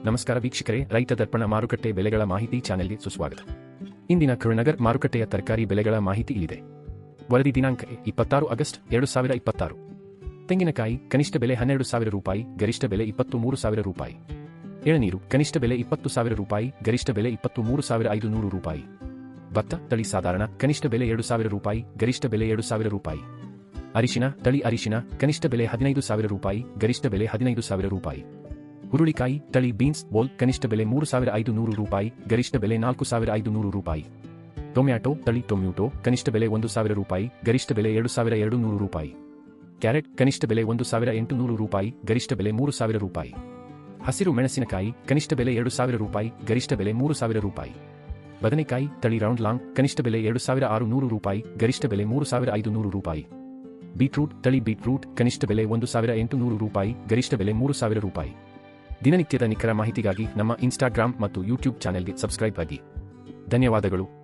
ನಮಸ್ಕಾರ ವೀಕ್ಷಕರೇ, ರೈತ ದರ್ಪಣ ಮಾರುಕಟ್ಟೆ ಬೆಲೆಗಳ ಮಾಹಿತಿ ಚಾನೆಲ್ಗೆ ಸುಸ್ವಾಗತ. ಇಂದಿನ ಕರುಣನಗರ್ ಮಾರುಕಟ್ಟೆಯ ತರಕಾರಿ ಬೆಲೆಗಳ ಮಾಹಿತಿ ಇಲ್ಲಿದೆ. ವರದಿ ದಿನಾಂಕ 26 ಆಗಸ್ಟ್ 2026. ತೆಂಗಿನಕಾಯಿ ಕನಿಷ್ಠ ಬೆಲೆ 12,000 ರೂಪಾಯಿ, ಗರಿಷ್ಠ ಬೆಲೆ 23,000 ರೂಪಾಯಿ. ಎಳನೀರು ಕನಿಷ್ಠ ಬೆಲೆ 20,000 ರೂಪಾಯಿ, ಗರಿಷ್ಠ ಬೆಲೆ 23,500 ರೂಪಾಯಿ. ಭತ್ತ ತಳಿ ಸಾಧಾರಣ ಕನಿಷ್ಠ ಬೆಲೆ 2,000 ರೂಪಾಯಿ, ಗರಿಷ್ಠ ಬೆಲೆ 2,000 ರೂಪಾಯಿ. ಅರಿಶಿನ ತಳಿ ಅರಿಶಿನ ಕನಿಷ್ಠ ಬೆಲೆ 15,000 ರೂಪಾಯಿ, ಗರಿಷ್ಠ ಬೆಲೆ 15,000 ರೂಪಾಯಿ. ಹುರುಳಿಕಾಯಿ ತಳಿ ಬೀನ್ಸ್ ಬೋಲ್ ಕನಿಷ್ಠ ಬೆಲೆ 3,500 ರೂಪಾಯಿ, ಗರಿಷ್ಠ ಬೆಲೆ 4,500 ರೂಪಾಯಿ. ಟೊಮ್ಯಾಟೊ ತಳಿ ಟೊಮ್ಯೂಟೊ ಕನಿಷ್ಠ ಬೆಲೆ 1,000 ರೂಪಾಯಿ, ಗರಿಷ್ಠ ಬೆಲೆ 2,200 ರೂಪಾಯಿ. ಕ್ಯಾರೆಟ್ ಕನಿಷ್ಠ ಬೆಲೆ 1,800 ರೂಪಾಯಿ, ಗರಿಷ್ಠ ಬೆಲೆ 3,000 ರೂಪಾಯಿ. ಹಸಿರು ಮೆಣಸಿನಕಾಯಿ ಕನಿಷ್ಠ ಬೆಲೆ 2,000 ರೂಪಾಯಿ, ಗರಿಷ್ಠ ಬೆಲೆ 3,000 ರೂಪಾಯಿ. ಬದನೆಕಾಯಿ ತಳಿ ರೌಂಡ್ ಲಾಂಗ್ ಕನಿಷ್ಠ ಬೆಲೆ 2,600 ರೂಪಾಯಿ, ಗರಿಷ್ಠ ಬೆಲೆ 3,500 ರೂಪಾಯಿ. ಬೀಟ್ರೂಟ್ ತಳಿ ಬೀಟ್ರೂಟ್ ಕನಿಷ್ಠ ಬೆಲೆ 1,800 ರೂಪಾಯಿ, ಗರಿಷ್ಠ ಬೆಲೆ 3,000 ರೂಪಾಯಿ. ದಿನನಿತ್ಯದ ನಿಖರ ಮಾಹಿತಿಗಾಗಿ ನಮ್ಮ ಇನ್ಸ್ಟಾಗ್ರಾಮ್ ಮತ್ತು ಯೂಟ್ಯೂಬ್ ಚಾನೆಲ್ಗೆ ಸಬ್ಸ್ಕ್ರೈಬ್ ಆಗಿ. ಧನ್ಯವಾದಗಳು.